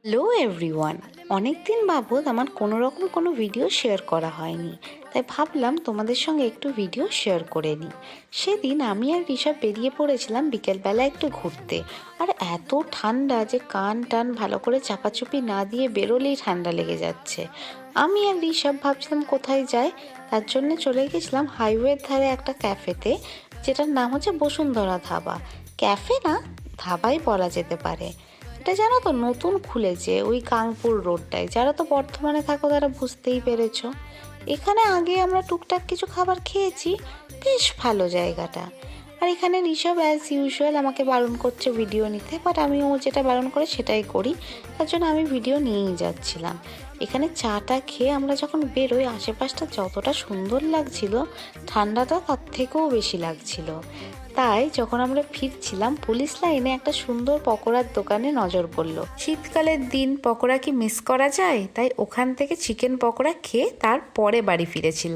Hello everyone. অনেক দিন বাবদ আমার কোনো রকম কোনো ভিডিও শেয়ার করা হয়নি, তাই ভাবলাম তোমাদের সঙ্গে একটু ভিডিও শেয়ার করে নিই। সেদিন আমি আর ঋষভ বেরিয়ে পড়েছিলাম বিকেলবেলা একটু ঘুরতে। আর এত ঠান্ডা যে কান টান ভালো করে চাপাচুপি না দিয়ে বেরোলেই ঠান্ডা লেগে যাচ্ছে। আমি আর ঋষভ ভাবছিলাম কোথায় যাই, তার জন্য চলে গেছিলাম হাইওয়ের ধারে একটা ক্যাফেতে, যেটার নাম হচ্ছে বসুন্ধরা ধাবা। ক্যাফে না, ধাবাই বলা যেতে পারে। এটা জানো তো নতুন খুলেছে ওই কানপুর রোডটায়। যারা তো বর্ধমানে থাকো তারা বুঝতেই পেরেছো। এখানে আগে আমরা টুকটাক কিছু খাবার খেয়েছি, বেশ ভালো জায়গাটা। আর এখানে ঋষভ অ্যাজ ইউজুয়াল আমাকে বারণ করছে ভিডিও নিতে, বাট আমি ও যেটা বারণ করে সেটাই করি, তার জন্য আমি ভিডিও নিয়েই যাচ্ছিলাম। এখানে চাটা খেয়ে আমরা যখন বেরোই, আশেপাশটা যতটা সুন্দর লাগছিল, ঠান্ডাটা তার থেকেও বেশি লাগছিল। তাই যখন আমরা ফিরছিলাম পুলিশ লাইনে একটা সুন্দর পকোড়ার দোকানে নজর পড়লো। শীতকালের দিন পকোড়া কি মিস করা যায়? তাই ওখান থেকে চিকেন পকোড়া খেয়ে তারপরে বাড়ি ফিরেছিলাম।